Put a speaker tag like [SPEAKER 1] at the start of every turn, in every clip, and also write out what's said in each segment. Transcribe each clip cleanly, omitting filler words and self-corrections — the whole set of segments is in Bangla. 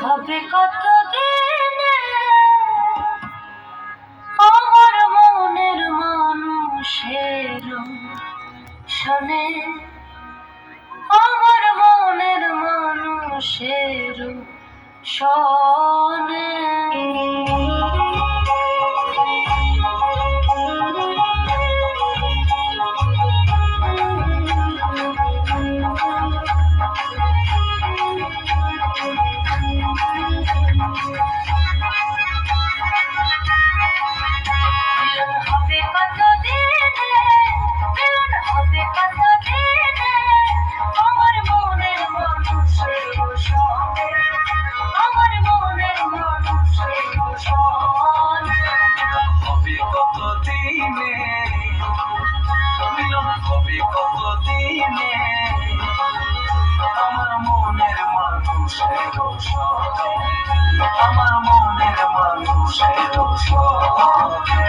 [SPEAKER 1] হবে কতদিনে আমার মনের মানুষের শোনে, আমার মনের মানুষের শোনে। হবে কতদিনে, মিলন হবে কতদিনে আমার মনের মানুষের সঙ্গে, আমার মনের মানুষের সঙ্গে।
[SPEAKER 2] হবে কতদিনে, মিলন হবে কতদিনে আমার মনের মানুষের সঙ্গে, আমার মনের মানুষের সঙ্গে।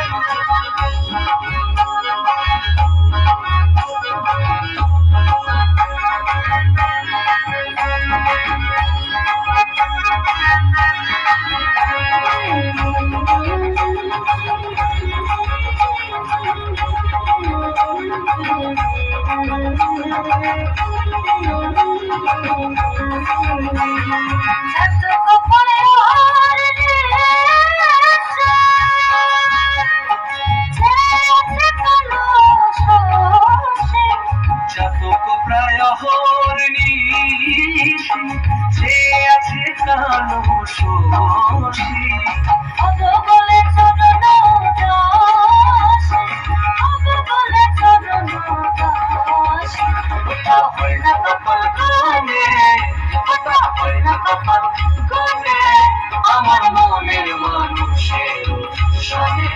[SPEAKER 2] জাতক প্রায় হরণী সে আছে কালো শশী,
[SPEAKER 1] বলে চরণ দাসে, বলে চরণ দাসে।
[SPEAKER 2] ওটা হয় না কপাল গনে, ওটা হয় না কপাল গনে আমার মনের মানুষের সঙ্গে,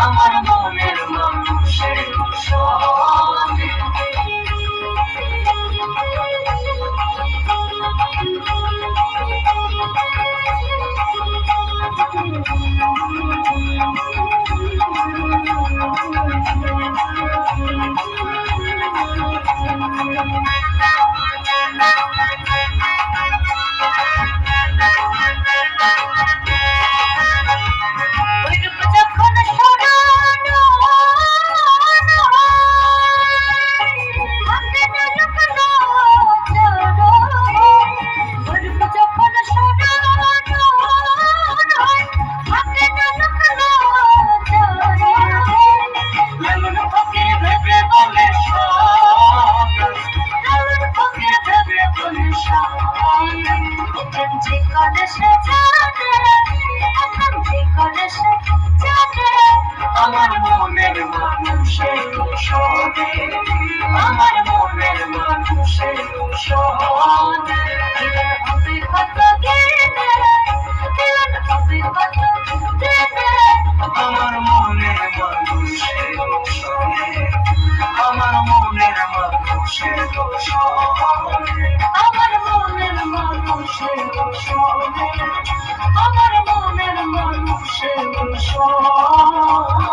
[SPEAKER 2] আমার মনের মানুষের সঙ্গে। আমার মনের মানুষের সঙ্গে, আমার মনের মানুষের সঙ্গে।
[SPEAKER 1] হবে কতদিনে, মিলন হবে কতদিনে
[SPEAKER 2] আমার মনের মানুষের সঙ্গে, আমার মনের মানুষের সঙ্গে,
[SPEAKER 1] আমার মনের মানুষের সঙ্গে, আমার মনের মানুষের সঙ্গে।